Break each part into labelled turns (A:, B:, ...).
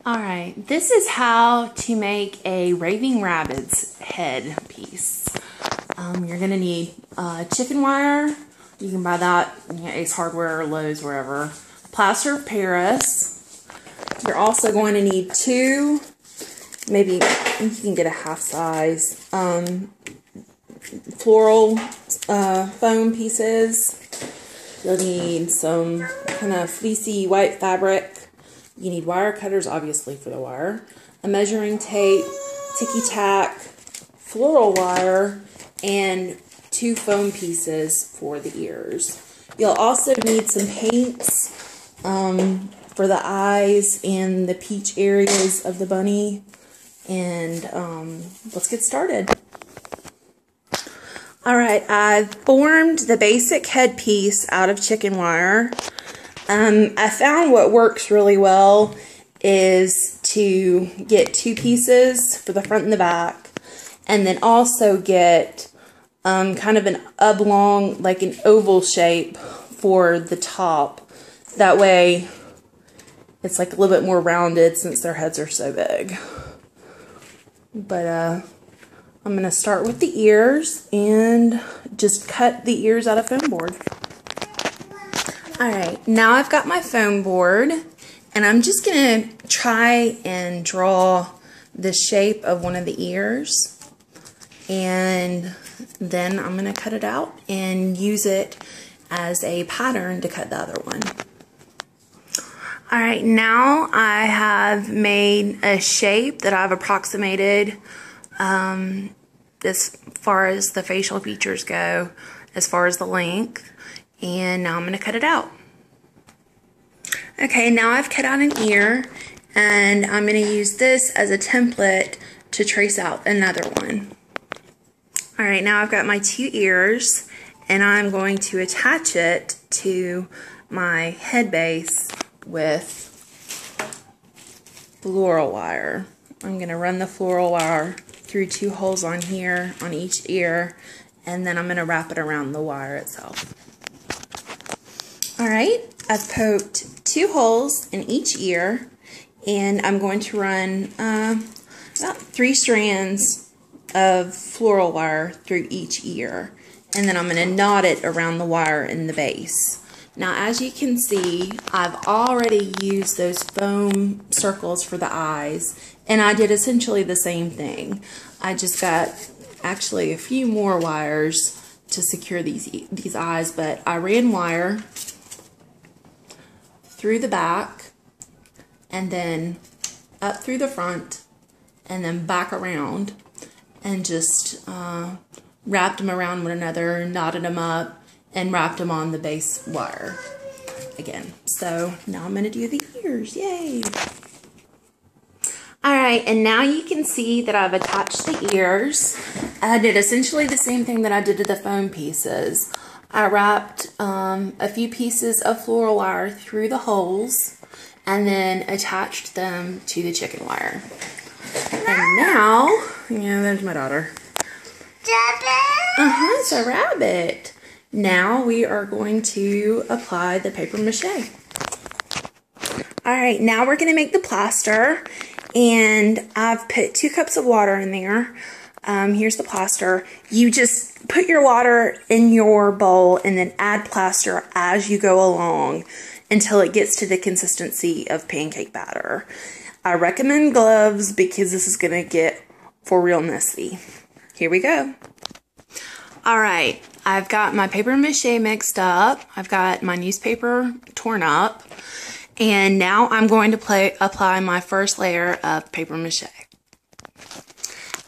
A: Alright, this is how to make a Raving Rabbid's headpiece. You're going to need chicken wire. You can buy that at Ace Hardware or Lowe's, wherever. Plaster of Paris. You're also going to need two, maybe you can get a half size, floral foam pieces. You'll need some kind of fleecy white fabric. You need wire cutters, obviously, for the wire. A measuring tape, ticky-tack, floral wire, and two foam pieces for the ears. You'll also need some paints for the eyes and the peach areas of the bunny. And let's get started. Alright, I've formed the basic headpiece out of chicken wire. I found what works really well is to get two pieces for the front and the back, and then also get kind of an oblong, like an oval shape for the top. That way it's like a little bit more rounded since their heads are so big. But I'm going to start with the ears and just cut the ears out of foam board. Alright, now I've got my foam board, and I'm just going to try and draw the shape of one of the ears, and then I'm going to cut it out and use it as a pattern to cut the other one. Alright, now I have made a shape that I've approximated as far as the facial features go, as far as the length. And now I'm going to cut it out. Okay, now I've cut out an ear, and I'm going to use this as a template to trace out another one. Alright, now I've got my two ears, and I'm going to attach it to my head base with floral wire. I'm going to run the floral wire through two holes on here on each ear, and then I'm going to wrap it around the wire itself. Alright, I've poked two holes in each ear, and I'm going to run about 3 strands of floral wire through each ear, and then I'm going to knot it around the wire in the base. Now, as you can see, I've already used those foam circles for the eyes, and I did essentially the same thing. I just got actually a few more wires to secure these eyes, but I ran wire through the back, and then up through the front, and then back around, and just wrapped them around one another, knotted them up, and wrapped them on the base wire again. So now I'm going to do the ears. Yay! Alright, and now you can see that I've attached the ears. I did essentially the same thing that I did to the foam pieces. I wrapped a few pieces of floral wire through the holes, and then attached them to the chicken wire. And now, yeah, there's my daughter. It's a rabbit. Now we are going to apply the paper mache. Alright, now we're going to make the plaster, and I've put 2 cups of water in there. Here's the plaster. You just put your water in your bowl and then add plaster as you go along until it gets to the consistency of pancake batter. I recommend gloves because this is going to get for real messy. Here we go. Alright, I've got my paper mache mixed up. I've got my newspaper torn up. And now I'm going to apply my first layer of paper mache.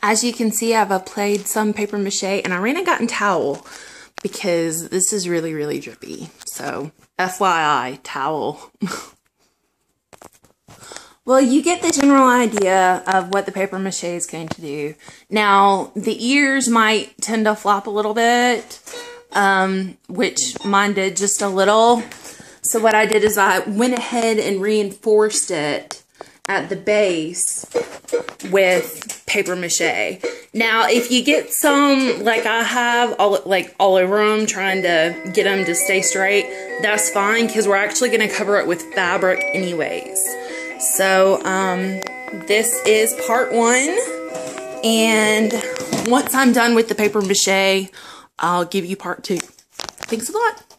A: As you can see, I've applied some paper mache, and I ran a cotton towel because this is really, really drippy. So, FYI, towel. Well, you get the general idea of what the paper mache is going to do. Now, the ears might tend to flop a little bit, which mine did just a little. So what I did is I went ahead and reinforced it at the base with paper mache. Now, if you get some, like I have, all over them, trying to get them to stay straight, that's fine, because we're actually going to cover it with fabric anyways. So this is part 1, and once I'm done with the paper mache, I'll give you part 2. Thanks a lot.